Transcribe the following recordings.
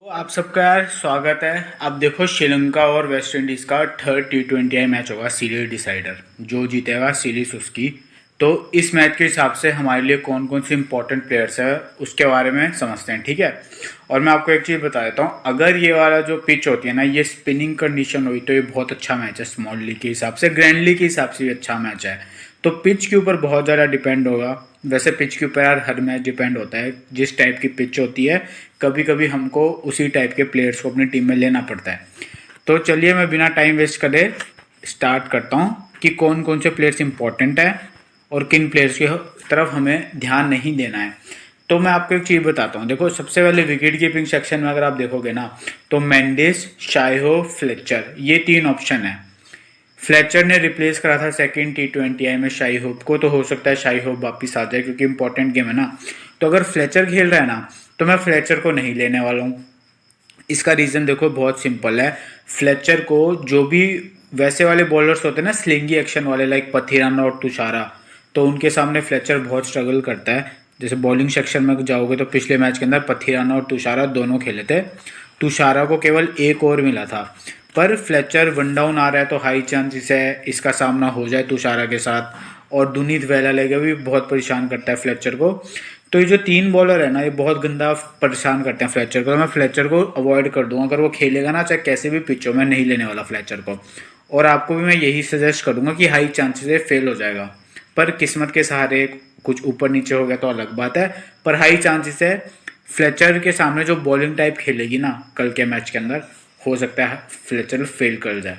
तो आप सबका यार स्वागत है। अब देखो, श्रीलंका और वेस्ट इंडीज़ का थर्ड T20 मैच होगा, सीरीज डिसाइडर। जो जीतेगा सीरीज उसकी। तो इस मैच के हिसाब से हमारे लिए कौन कौन से इंपॉर्टेंट प्लेयर्स है उसके बारे में समझते हैं, ठीक है। और मैं आपको एक चीज़ बता देता हूँ, अगर ये वाला जो पिच होती है ना, ये स्पिनिंग कंडीशन हुई तो ये बहुत अच्छा मैच है। स्मॉल लीग के हिसाब से, ग्रैंड लीग के हिसाब से भी अच्छा मैच है। तो पिच के ऊपर बहुत ज़्यादा डिपेंड होगा। वैसे पिच के ऊपर यार हर मैच डिपेंड होता है, जिस टाइप की पिच होती है कभी कभी हमको उसी टाइप के प्लेयर्स को अपनी टीम में लेना पड़ता है। तो चलिए मैं बिना टाइम वेस्ट करे स्टार्ट करता हूँ कि कौन कौन से प्लेयर्स इंपॉर्टेंट है और किन प्लेयर्स की तरफ हमें ध्यान नहीं देना है। तो मैं आपको एक चीज़ बताता हूँ। देखो, सबसे पहले विकेट कीपिंग सेक्शन में अगर आप देखोगे ना, तो मेंडिस, शाइहो, फ्लेचर, ये तीन ऑप्शन है। फ्लेचर ने रिप्लेस करा था सेकंड T20 में शाई होप को, तो हो सकता है शाई होप वापिस आ जाए क्योंकि इंपॉर्टेंट गेम है ना। तो अगर फ्लेचर खेल रहा है ना, तो मैं फ्लेचर को नहीं लेने वाला हूँ। इसका रीज़न देखो बहुत सिंपल है। फ्लेचर को जो भी वैसे वाले बॉलर्स होते हैं ना, स्लिंगी एक्शन वाले, लाइक पथिराना और तुषारा, तो उनके सामने फ्लेचर बहुत स्ट्रगल करता है। जैसे बॉलिंग सेक्शन में जाओगे तो पिछले मैच के अंदर पथिराना और तुषारा दोनों खेले थे। तुषारा को केवल एक ओवर मिला था, पर फ्लेचर वन डाउन आ रहा है तो हाई चांसेस है इसका सामना हो जाए तुषारा के साथ। और दुनीत वेलालेगा भी बहुत परेशान करता है फ्लेचर को। तो ये जो तीन बॉलर है ना, ये बहुत गंदा परेशान करते हैं फ्लेचर को। तो मैं फ्लेचर को अवॉइड कर दूंगा। अगर वो खेलेगा ना, चाहे कैसे भी पिच हो, मैं नहीं लेने वाला फ्लेचर को। और आपको भी मैं यही सजेस्ट करूंगा कि हाई चांसेस है फेल हो जाएगा, पर किस्मत के सहारे कुछ ऊपर नीचे हो गया तो अलग बात है। पर हाई चांसेस है फ्लेचर के सामने जो बॉलिंग टाइप खेलेगी ना कल के मैच के अंदर, हो सकता है फ्लेचर फेल कर जाए।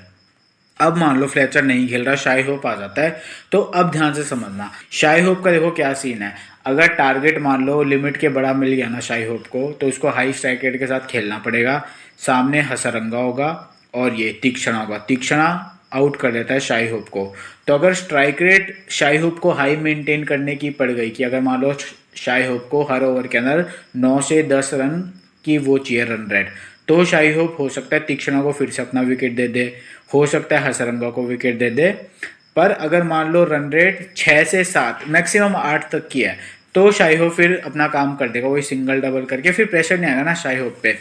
अब मान लो फ्लेचर नहीं खेल रहा, शाई होप आ जाता है, तो अब ध्यान से समझना। शाई होप का देखो क्या सीन है। अगर टारगेट मान लो लिमिट के बड़ा मिल गया ना शाई होप को, तो उसको हाई स्ट्राइक रेट के साथ खेलना पड़ेगा। सामने हसरंगा होगा और ये तीक्ष्णा होगा। तीक्ष्णा आउट कर देता है शाई होप को। तो अगर स्ट्राइक रेट शाई होप को हाई मेंटेन करने की पड़ गई, कि अगर मान लो शाई होप को हर ओवर के अंदर 9 से 10 रन की वो चाहिए रन रेट, तो शाई होप हो सकता है तीक्ष्णा को फिर से अपना विकेट दे दे, हो सकता है हसरंगा को विकेट दे दे। पर अगर मान लो रन रेट 6 से 7 मैक्सिमम 8 तक की है, तो शाई होप फिर अपना काम कर देगा, वही सिंगल डबल करके, फिर प्रेशर नहीं आएगा ना शाई होप पे।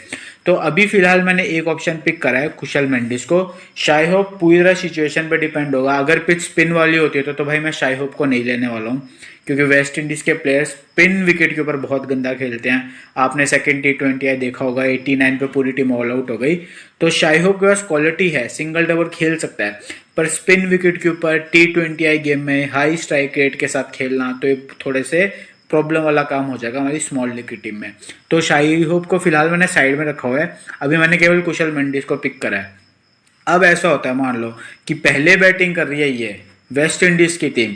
तो अभी फिलहाल मैंने एक ऑप्शन पिक करा है, कुशल मेंडिस को। शाई होप पूरी तरह सिचुएशन पे डिपेंड होगा। अगर पिच स्पिन वाली होती है तो भाई मैं शाई होप को नहीं लेने वाला हूँ, क्योंकि वेस्ट इंडीज के प्लेयर्स स्पिन विकेट के ऊपर बहुत गंदा खेलते हैं। आपने सेकंड T20 देखा होगा, 89 पे पूरी टीम ऑल आउट हो गई। तो शाई होप के पास क्वालिटी है, सिंगल डबल खेल सकता है, पर स्पिन विकेट के ऊपर T20 गेम में हाई स्ट्राइक रेट के साथ खेलना तो ये थोड़े से प्रॉब्लम वाला काम हो जाएगा हमारी स्मॉल लीग की टीम में। तो शाई होप को फिलहाल मैंने साइड में रखा हुआ है। अभी मैंने केवल कुशल मेंडिस को पिक करा है। अब ऐसा होता है, मान लो कि पहले बैटिंग कर रही है ये वेस्ट इंडीज की टीम,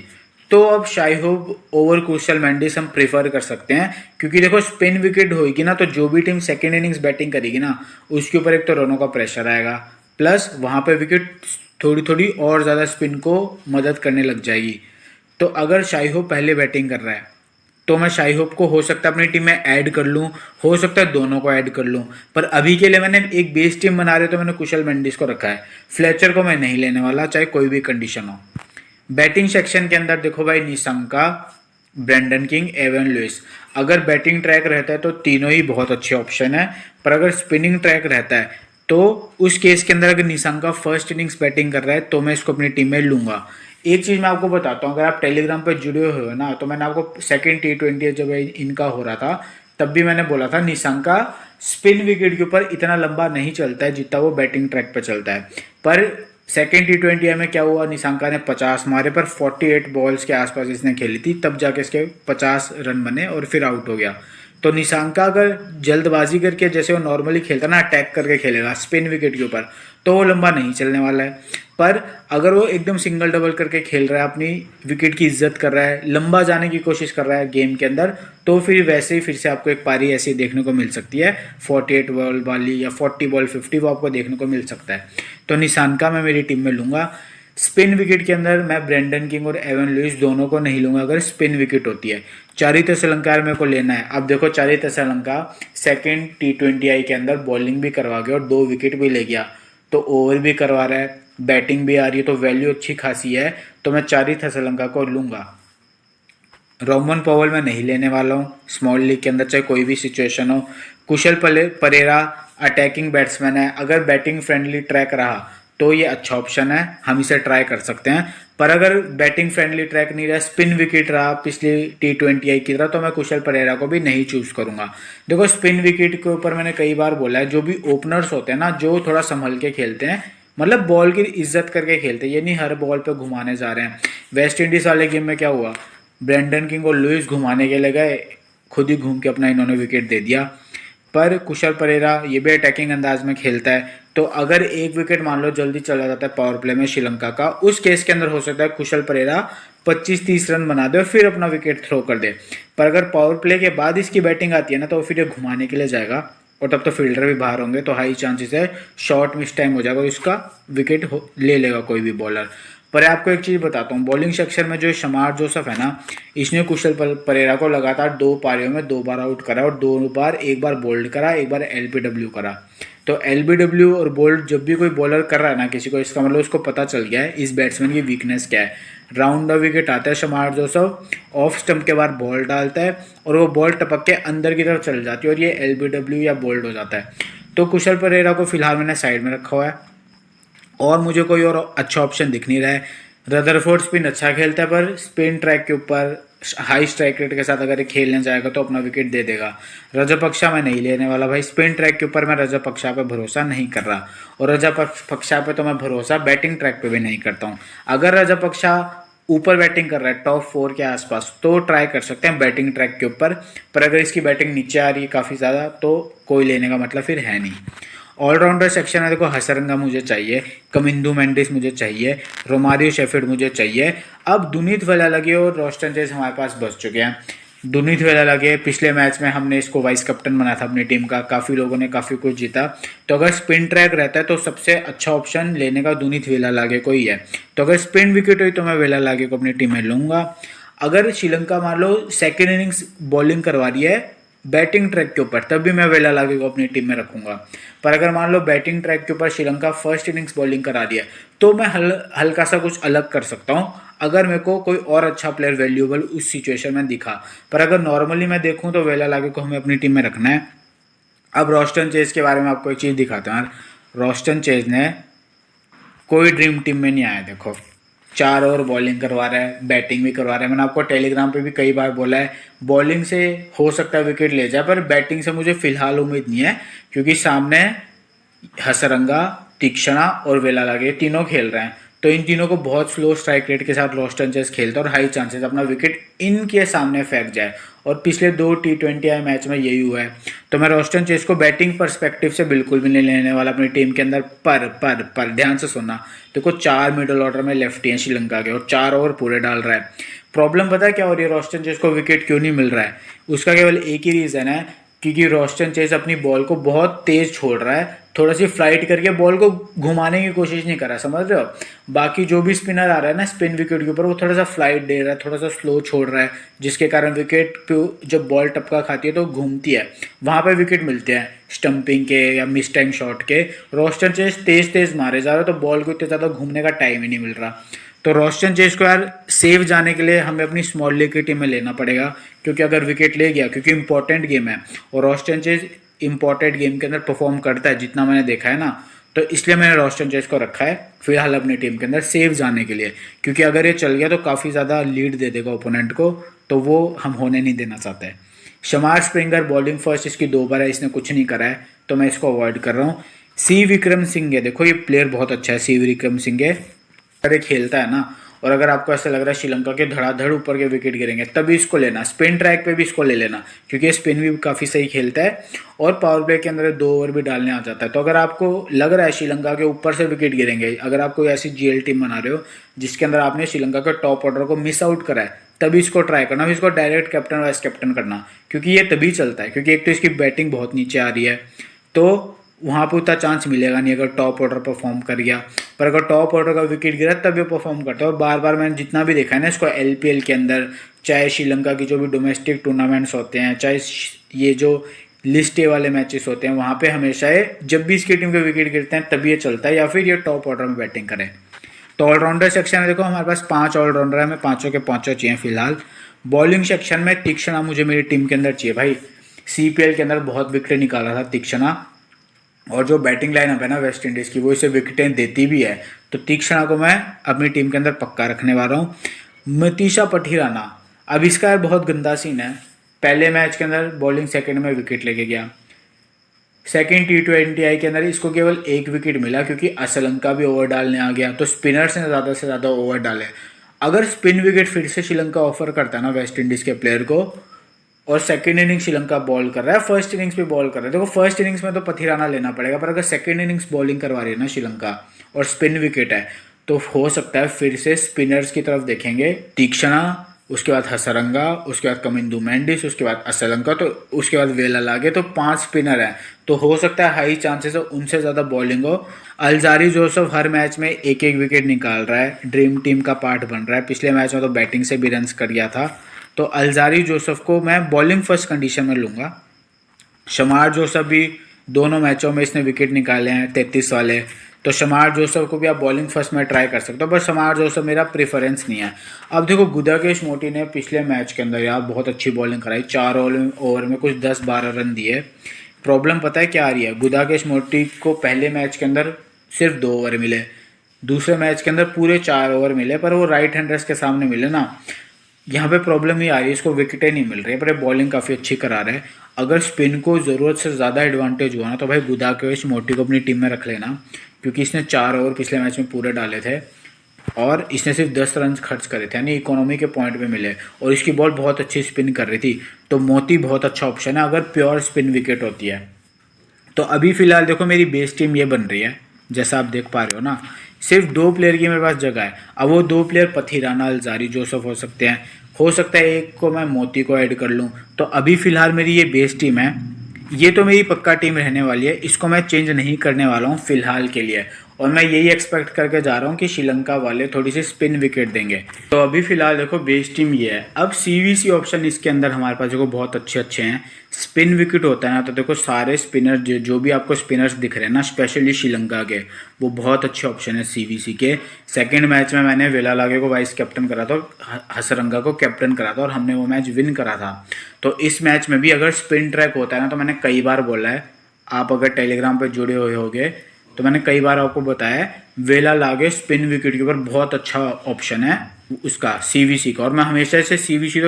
तो अब शाई होप ओवर कुशल मेंडिस हम प्रेफर कर सकते हैं। क्योंकि देखो, स्पिन विकेट होगी ना, तो जो भी टीम सेकेंड इनिंग्स बैटिंग करेगी ना, उसके ऊपर एक तो रनों का प्रेशर आएगा, प्लस वहां पे विकेट थोड़ी थोड़ी और ज़्यादा स्पिन को मदद करने लग जाएगी। तो अगर शाई होप पहले बैटिंग कर रहा है, तो मैं शाई होप को हो सकता है अपनी टीम में ऐड कर लूँ, हो सकता है दोनों को ऐड कर लूँ। पर अभी के लिए मैंने एक बेस टीम बना रहे तो मैंने कुशल मेंडिस को रखा है। फ्लेचर को मैं नहीं लेने वाला, चाहे कोई भी कंडीशन हो। बैटिंग सेक्शन के अंदर देखो भाई, Nissanka, Brendon King, Evin Lewis. अगर बैटिंग ट्रैक रहता है तो तीनों ही बहुत अच्छे ऑप्शन है। पर अगर स्पिनिंग ट्रैक रहता है तो उस केस के अंदर अगर निशंका फर्स्ट इनिंग्स बैटिंग कर रहा है तो मैं इसको अपनी टीम में लूंगा। एक चीज मैं आपको बताता हूँ, अगर आप टेलीग्राम पर जुड़े हुए हो ना, तो मैंने आपको सेकंड T20 जब इनका हो रहा था तब भी मैंने बोला था निशंका स्पिन विकेट के ऊपर इतना लंबा नहीं चलता है जितना वो बैटिंग ट्रैक पे चलता है। पर सेकेंड T20 में क्या हुआ, निशंका ने 50 मारे, पर 48 बॉल्स के आसपास इसने खेली थी, तब जाके इसके 50 रन बने और फिर आउट हो गया। तो निशंका अगर जल्दबाजी करके जैसे वो नॉर्मली खेलता ना, अटैक करके खेलेगा स्पिन विकेट के ऊपर, तो वो लंबा नहीं चलने वाला है। पर अगर वो एकदम सिंगल डबल करके खेल रहा है, अपनी विकेट की इज्जत कर रहा है, लंबा जाने की कोशिश कर रहा है गेम के अंदर, तो फिर वैसे ही फिर से आपको एक पारी ऐसी देखने को मिल सकती है 48 बॉल वाली, या 40 बॉल 50, वो आपको देखने को मिल सकता है। तो निशानका मैं मेरी टीम में लूंगा। स्पिन विकेट के अंदर मैं ब्रेंडन किंग और एवन लुइस दोनों को नहीं लूंगा अगर स्पिन विकेट होती है। चारित्य श्रीलंका मेरे को लेना है। अब देखो, चारित्य श्रीलंका सेकेंड T20 के अंदर बॉलिंग भी करवा गया और 2 विकेट भी ले गया, तो ओवर भी करवा रहा है, बैटिंग भी आ रही है, तो वैल्यू अच्छी खासी है। तो मैं चारित्य श्रीलंका को लूंगा। रोमन पॉवल मैं नहीं लेने वाला हूँ स्मॉल लीग के अंदर, चाहे कोई भी सिचुएशन हो। कुशल परेरा अटैकिंग बैट्समैन है, अगर बैटिंग फ्रेंडली ट्रैक रहा तो ये अच्छा ऑप्शन है, हम इसे ट्राई कर सकते हैं। पर अगर बैटिंग फ्रेंडली ट्रैक नहीं रहा, स्पिन विकेट रहा पिछली T20I की तरह, तो मैं कुशल परेरा को भी नहीं चूज करूंगा। देखो स्पिन विकेट के ऊपर मैंने कई बार बोला है, जो भी ओपनर्स होते हैं ना, जो थोड़ा संभल के खेलते हैं, मतलब बॉल की इज्जत करके खेलते हैं, ये नहीं हर बॉल पे घुमाने जा रहे हैं। वेस्ट इंडीज वाले गेम में क्या हुआ, ब्रेंडन किंग और लुइस घुमाने के लिए गए, खुद ही घूम के अपना इन्होंने विकेट दे दिया। पर कुशल परेरा ये भी अटैकिंग अंदाज में खेलता है, तो अगर एक विकेट मान लो जल्दी चला जाता है पावर प्ले में श्रीलंका का, उस केस के अंदर हो सकता है कुशल परेरा 25-30 रन बना दे और फिर अपना विकेट थ्रो कर दे। पर अगर पावर प्ले के बाद इसकी बैटिंग आती है ना, तो फिर ये घुमाने के लिए जाएगा और तब तो फील्डर भी बाहर होंगे, तो हाई चांसेस है शॉर्ट मिस टाइम हो जाएगा और इसका विकेट ले लेगा कोई भी बॉलर। पर आपको एक चीज़ बताता हूँ, बॉलिंग सेक्शन में जो शमार जोसफ है ना, इसने कुशल परेरा को लगातार 2 पारियों में 2 बार आउट करा और 2 बार, एक बार बोल्ड करा, एक बार LBW करा। तो LBW और बोल्ड जब भी कोई बॉलर कर रहा है ना किसी को, इसका मतलब उसको पता चल गया है इस बैट्समैन की वीकनेस क्या है। राउंड द विकेट आता है शमार जोसफ, ऑफ स्टंप के बाद बॉल डालता है और वो बॉल टपक के अंदर की तरफ चल जाती है और ये LBW या बोल्ड हो जाता है। तो कुशल परेरा को फिलहाल मैंने साइड में रखा हुआ है और मुझे कोई और अच्छा ऑप्शन दिख नहीं रहा है। रदरफोर्ड स्पिन अच्छा खेलता है, पर स्पिन ट्रैक के ऊपर हाई स्ट्राइक रेट के साथ अगर ये खेलने जाएगा तो अपना विकेट दे देगा। रजपक्षा मैं नहीं लेने वाला भाई, स्पिन ट्रैक के ऊपर मैं रजपक्षा पे भरोसा नहीं कर रहा, और रजपक्षा पे तो मैं भरोसा बैटिंग ट्रैक पे भी नहीं करता हूँ। अगर रजपक्षा ऊपर बैटिंग कर रहा है टॉप 4 के आसपास तो ट्राई कर सकते हैं बैटिंग ट्रैक के ऊपर, पर अगर इसकी बैटिंग नीचे आ रही है काफ़ी ज़्यादा तो कोई लेने का मतलब फिर है नहीं। ऑलराउंडर सेक्शन में देखो हसरंगा मुझे चाहिए, कमिंदू मेंडिस मुझे चाहिए, रोमारियो शेफिल्ड मुझे चाहिए। अब दुनीत वेलालगे और रोस्टन चेज हमारे पास बच चुके हैं। दुनीत वेलालगे पिछले मैच में हमने इसको वाइस कैप्टन बनाया था अपनी टीम का, काफ़ी लोगों ने काफ़ी कुछ जीता। तो अगर स्पिन ट्रैक रहता है तो सबसे अच्छा ऑप्शन लेने का दुनीत वेलालगे को ही है। तो अगर स्पिन विकेट हुई तो मैं वेलालगे को अपनी टीम में लूँगा। अगर श्रीलंका मान लो सेकेंड इनिंग्स बॉलिंग करवा रही है बैटिंग ट्रैक के ऊपर, तब भी मैं वेलालगे को अपनी टीम में रखूंगा। पर अगर मान लो बैटिंग ट्रैक के ऊपर श्रीलंका फर्स्ट इनिंग्स बॉलिंग करा रही है तो मैं हल्का सा कुछ अलग कर सकता हूँ, अगर मेरे को कोई और अच्छा प्लेयर वैल्यूएबल उस सिचुएशन में दिखा। पर अगर नॉर्मली मैं देखूँ तो वेलालगे को हमें अपनी टीम में रखना है। अब रोस्टन चेज के बारे में आपको एक चीज़ दिखाता हूँ। रोस्टन चेज ने कोई ड्रीम टीम में नहीं आया, देखो 4 ओवर बॉलिंग करवा रहा है, बैटिंग भी करवा रहा है। मैंने आपको टेलीग्राम पे भी कई बार बोला है बॉलिंग से हो सकता है विकेट ले जाए, पर बैटिंग से मुझे फिलहाल उम्मीद नहीं है, क्योंकि सामने हसरंगा, तीक्ष्णा और वेलालगे तीनों खेल रहे हैं। तो इन तीनों को बहुत स्लो स्ट्राइक रेट के साथ रोस्टन चेज खेलता है और हाई चांसेस अपना विकेट इनके सामने फेंक जाए, और पिछले 2 T20I मैच में यही हुआ है। तो मैं रोस्टन चेज को बैटिंग पर्सपेक्टिव से बिल्कुल भी नहीं लेने वाला अपनी टीम के अंदर। पर ध्यान से सुनना, देखो 4 मिडिल ऑर्डर में लेफ्टी हैं श्रीलंका के और 4 ओवर पूरे डाल रहा है। प्रॉब्लम पता है क्या हो रही है, रोस्टन चेज को विकेट क्यों नहीं मिल रहा है? उसका केवल एक ही रीज़न है, क्योंकि रोस्टन चेज अपनी बॉल को बहुत तेज छोड़ रहा है, थोड़ा सी फ्लाइट करके बॉल को घुमाने की कोशिश नहीं कर रहा, समझ रहे हो? बाकी जो भी स्पिनर आ रहा है ना स्पिन विकेट के ऊपर, वो थोड़ा सा फ्लाइट दे रहा है, थोड़ा सा स्लो छोड़ रहा है, जिसके कारण विकेट पे जब बॉल टपका खाती है तो घूमती है, वहां पे विकेट मिलते हैं स्टंपिंग के या मिस टाइम शॉट के। रोस्टन चेज तेज तेज मारे जा रहे, तो बॉल को इतना ज़्यादा घूमने का टाइम ही नहीं मिल रहा। तो रोस्टन चेज को यार सेव जाने के लिए हमें अपनी स्मॉल लीग की टीम में लेना पड़ेगा, क्योंकि अगर विकेट ले गया, क्योंकि इंपॉर्टेंट गेम है और रोस्टन चेज इंपॉर्टेंट गेम के अंदर परफॉर्म करता है जितना मैंने देखा है ना, तो इसलिए मैंने रोस्टन चेज को रखा है फिलहाल अपनी टीम के अंदर सेव जाने के लिए, क्योंकि अगर ये चल गया तो काफ़ी ज़्यादा लीड दे देगा ओपोनेंट को, तो वो हम होने नहीं देना चाहते हैं। शमार स्प्रिंगर बॉलिंग फर्स्ट इसकी 2 बार है, इसने कुछ नहीं करा है, तो मैं इसको अवॉइड कर रहा हूँ। सी विक्रम सिंह है, देखो ये प्लेयर बहुत अच्छा है, सी विक्रम सिंह है, अगर खेलता है ना, और अगर आपको ऐसा लग रहा है श्रीलंका के धड़ाधड़ ऊपर के विकेट गिरेंगे तभी इसको लेना, स्पिन ट्रैक पे भी इसको ले लेना, क्योंकि स्पिन भी काफ़ी सही खेलता है और पावर प्ले के अंदर 2 ओवर भी डालने आ जाता है। तो अगर आपको लग रहा है श्रीलंका के ऊपर से विकेट गिरेंगे, अगर आप कोई ऐसी GL टीम बना रहे हो जिसके अंदर आपने श्रीलंका के टॉप ऑर्डर को मिस आउट करा है, तभी इसको ट्राई करना, फिर इसको डायरेक्ट कैप्टन वाइस कैप्टन करना, क्योंकि ये तभी चलता है, क्योंकि एक तो इसकी बैटिंग बहुत नीचे आ रही है, तो वहाँ पर उतना चांस मिलेगा नहीं अगर टॉप ऑर्डर परफॉर्म कर गया। पर अगर टॉप ऑर्डर का विकेट गिरा तब ये परफॉर्म करता है, और बार बार मैंने जितना भी देखा है ना इसको LPL के अंदर, चाहे श्रीलंका की जो भी डोमेस्टिक टूर्नामेंट्स होते हैं, चाहे ये जो लिस्ट ए वाले मैचेस होते हैं, वहाँ पे हमेशा ये जब भी इसकी टीम के विकेट गिरते हैं तभी ये चलता है, या फिर ये टॉप ऑर्डर में बैटिंग करे। तो ऑलराउंडर सेक्शन में देखो हमारे पास 5 ऑलराउंडर है, हमें पाँचों के पाँचों चाहिए फिलहाल। बॉलिंग सेक्शन में तीक्ष्णा मुझे मेरी टीम के अंदर चाहिए भाई, CPL के अंदर बहुत विकेट निकाला था तीक्षणा, और जो बैटिंग लाइनअप है ना वेस्ट इंडीज़ की वो इसे विकेटें देती भी है। तो तीक्षणा को मैं अपनी टीम के अंदर पक्का रखने वाला हूँ। मतीशा पठीराना, अब इसका यार बहुत गंदा सीन है। पहले मैच के अंदर बॉलिंग सेकंड में विकेट लेके गया, सेकंड T20I के अंदर इसको केवल एक विकेट मिला क्योंकि असलंका भी ओवर डालने आ गया। तो स्पिनर्स ने ज़्यादा से ज़्यादा ओवर डाले। अगर स्पिन विकेट फिर से श्रीलंका ऑफर करता है ना वेस्ट इंडीज़ के प्लेयर को, और सेकंड इनिंग श्रीलंका बॉल कर रहा है, फर्स्ट इनिंग्स भी बॉल कर रहा है, देखो फर्स्ट इनिंग्स में तो पथिराना लेना पड़ेगा, पर अगर सेकंड इनिंग्स बॉलिंग करवा रही है ना श्रीलंका और स्पिन विकेट है, तो हो सकता है फिर से स्पिनर्स की तरफ देखेंगे। तीक्षणा, उसके बाद हसरंगा, उसके बाद कमिंदू मेंडिस, उसके बाद असलंका, तो उसके बाद वेलालागे, तो 5 स्पिनर हैं। तो हो सकता है हाई चांसेस है उनसे ज़्यादा बॉलिंग हो। अल्जारी जोसेफ हर मैच में एक एक विकेट निकाल रहा है, ड्रीम टीम का पार्ट बन रहा है। पिछले मैच में तो बैटिंग से भी रन्स कर गया था। तो अल्जारी जोसेफ को मैं बॉलिंग फर्स्ट कंडीशन में लूँगा। शमार जोसेफ भी दोनों मैचों में इसने विकेट निकाले हैं 33 वाले, तो शमार जोसेफ को भी आप बॉलिंग फर्स्ट में ट्राई कर सकते हो, पर शमार जोसेफ मेरा प्रेफरेंस नहीं है। अब देखो गुदाकेश मोती ने पिछले मैच के अंदर यार बहुत अच्छी बॉलिंग कराई, 4 ओवर में कुछ 10-12 रन दिए। प्रॉब्लम पता है क्या आ रही है, गुदाकेश मोती को पहले मैच के अंदर सिर्फ 2 ओवर मिले, दूसरे मैच के अंदर पूरे 4 ओवर मिले, पर वो राइट हैंडर्स के सामने मिले ना। यहाँ पे प्रॉब्लम ये आ रही है, इसको विकेटें नहीं मिल रही है, पर बॉलिंग काफ़ी अच्छी करा रहे हैं। अगर स्पिन को ज़रूरत से ज़्यादा एडवांटेज हुआ ना, तो भाई गुदाकेश मोती को अपनी टीम में रख लेना, क्योंकि इसने 4 ओवर पिछले मैच में पूरे डाले थे और इसने सिर्फ 10 रन खर्च करे थे, यानी इकोनॉमी के पॉइंट पे मिले, और इसकी बॉल बहुत अच्छी स्पिन कर रही थी। तो मोती बहुत अच्छा ऑप्शन है अगर प्योर स्पिन विकेट होती है। तो अभी फ़िलहाल देखो मेरी बेस टीम ये बन रही है, जैसा आप देख पा रहे हो ना, सिर्फ 2 प्लेयर की मेरे पास जगह है। अब वो 2 प्लेयर पथिराना, अल्जारी जोसेफ हो सकते हैं, हो सकता है एक को मैं मोती को ऐड कर लूँ। तो अभी फ़िलहाल मेरी ये बेस टीम है, ये तो मेरी पक्का टीम रहने वाली है, इसको मैं चेंज नहीं करने वाला हूँ फ़िलहाल के लिए। और मैं यही एक्सपेक्ट करके जा रहा हूँ कि श्रीलंका वाले थोड़ी सी स्पिन विकेट देंगे। तो अभी फ़िलहाल देखो बेस टीम ये है। अब CVC ऑप्शन इसके अंदर हमारे पास देखो बहुत अच्छे अच्छे हैं। स्पिन विकेट होता है ना, तो देखो सारे स्पिनर जो भी आपको स्पिनर्स दिख रहे हैं ना, स्पेशली श्रीलंका के, वो बहुत अच्छे ऑप्शन है CVC के। सेकेंड मैच में मैंने वेलालागे को वाइस कैप्टन करा था और हसरंगा को कैप्टन करा था, और हमने वो मैच विन करा था। तो इस मैच में भी अगर स्पिन ट्रैक होता है ना, तो मैंने कई बार बोला है, आप अगर टेलीग्राम पर जुड़े हुए होगे तो मैंने कई बार आपको बताया वेलालागे स्पिन विकेट के ऊपर बहुत अच्छा ऑप्शन है उसका CVC का। और मैं हमेशा इसे CVC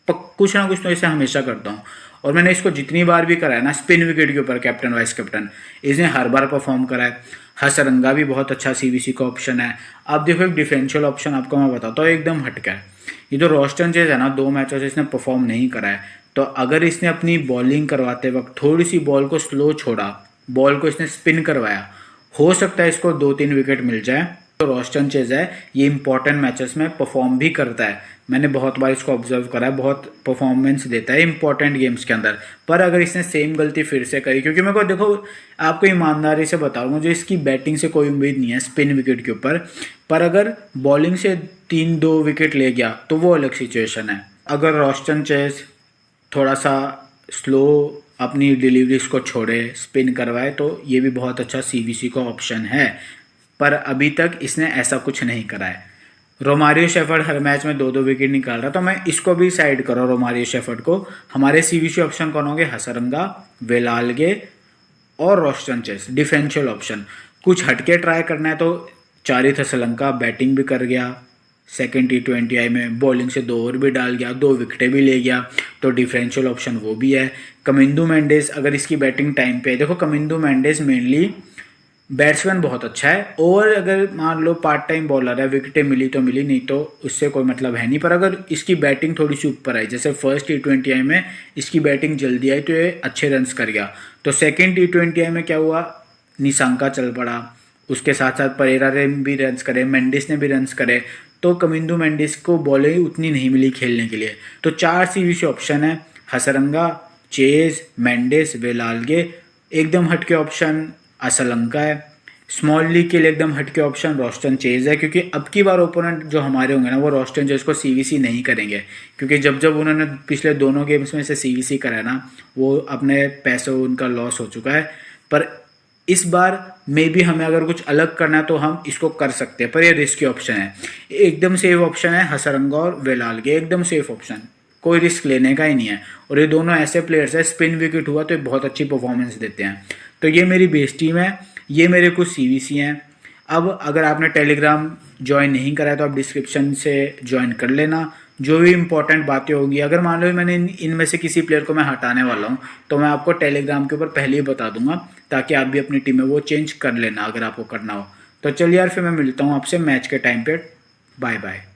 तो कुछ ना कुछ तो इसे हमेशा करता हूँ, और मैंने इसको जितनी बार भी कराया ना स्पिन विकेट के ऊपर कैप्टन वाइस कैप्टन, इसने हर बार परफॉर्म करा है। हसरंगा भी बहुत अच्छा CVC का ऑप्शन है। अब देखो एक डिफरेंशियल ऑप्शन आपको मैं बताता हूँ, एकदम हटका है। ये जो रोस्टन चेज है ना, 2 मैचों से इसने परफॉर्म नहीं करा है। तो अगर इसने अपनी बॉलिंग करवाते वक्त थोड़ी सी बॉल को स्लो छोड़ा, बॉल को इसने स्पिन करवाया, हो सकता है इसको 2-3 विकेट मिल जाए। तो रोस्टन चेज है, ये इंपॉर्टेंट मैचेस में परफॉर्म भी करता है, मैंने बहुत बार इसको ऑब्जर्व करा है, बहुत परफॉर्मेंस देता है इंपॉर्टेंट गेम्स के अंदर। पर अगर इसने सेम गलती फिर से करी, क्योंकि मेरे को देखो आपको ईमानदारी से बताऊँ, मुझे इसकी बैटिंग से कोई उम्मीद नहीं है स्पिन विकेट के ऊपर, पर अगर बॉलिंग से 3-2 विकेट ले गया तो वो अलग सिचुएशन है। अगर रोस्टन चेज थोड़ा सा स्लो अपनी डिलीवरीज को छोड़े, स्पिन करवाए, तो ये भी बहुत अच्छा CVC का ऑप्शन है। पर अभी तक इसने ऐसा कुछ नहीं करा है। रोमारियो शेफर्ड हर मैच में 2-2 विकेट निकाल रहा, तो मैं इसको भी साइड करो रोमारियो शेफर्ड को। हमारे CVC ऑप्शन कौन होंगे? हसरंगा, वेलाल्गे और रोस्टन चेस, डिफेंशियल ऑप्शन। कुछ हटके ट्राई करना है तो चारित असलंका बैटिंग भी कर गया, सेकेंड T20I में बॉलिंग से 2 ओवर भी डाल गया, 2 विकेटें भी ले गया, तो डिफरेंशियल ऑप्शन वो भी है। कमिंदू मेंडिस, अगर इसकी बैटिंग टाइम पे है, देखो कमिंदू मेंडिस मेनली बैट्समैन बहुत अच्छा है, और अगर मान लो पार्ट टाइम बॉलर है, विकेटें मिली तो मिली, नहीं तो उससे कोई मतलब है नहीं। पर अगर इसकी बैटिंग थोड़ी सी ऊपर आई, जैसे फर्स्ट T20I में इसकी बैटिंग जल्दी आई तो ये अच्छे रन्स कर गया, तो सेकेंड T20I में क्या हुआ, निशांका चल पड़ा, उसके साथ साथ परेरा ने भी रन्स करे, मेंडिस ने भी रन्स करे, तो कमिंदू मेंडिस को बॉलिंग उतनी नहीं मिली खेलने के लिए। तो 4 CVC ऑप्शन है, हसरंगा, चेज, मेंडिस, वेलाल्गे, एकदम हटके ऑप्शन असलंका है। स्मॉल लीग के लिए एकदम हटके ऑप्शन रोस्टन चेज है, क्योंकि अब की बार ओपोनेंट जो हमारे होंगे ना, वो रोस्टन चेज को CVC नहीं करेंगे, क्योंकि जब जब उन्होंने पिछले दोनों गेम्स में से CVC करा ना, वो अपने पैसों उनका लॉस हो चुका है। पर इस बार मे भी हमें अगर कुछ अलग करना है तो हम इसको कर सकते हैं, पर ये रिस्की ऑप्शन है। एकदम सेफ ऑप्शन है हसरंगा और वेलाल्गे, एकदम सेफ ऑप्शन। कोई रिस्क लेने का ही नहीं है। और ये दोनों ऐसे प्लेयर्स हैं, स्पिन विकेट हुआ तो ये बहुत अच्छी परफॉर्मेंस देते हैं। तो ये मेरी बेस टीम है, ये मेरे कुछ सीवीसी हैं। अब अगर आपने टेलीग्राम ज्वाइन नहीं करा है तो आप डिस्क्रिप्शन से ज्वाइन कर लेना। जो भी इंपॉर्टेंट बातें होंगी, अगर मान लो मैंने इनमें से किसी प्लेयर को मैं हटाने वाला हूँ तो मैं आपको टेलीग्राम के ऊपर पहले ही बता दूंगा, ताकि आप भी अपनी टीम में वो चेंज कर लेना अगर आपको करना हो। तो चलिए यार, फिर मैं मिलता हूँ आपसे मैच के टाइम पे। Bye bye.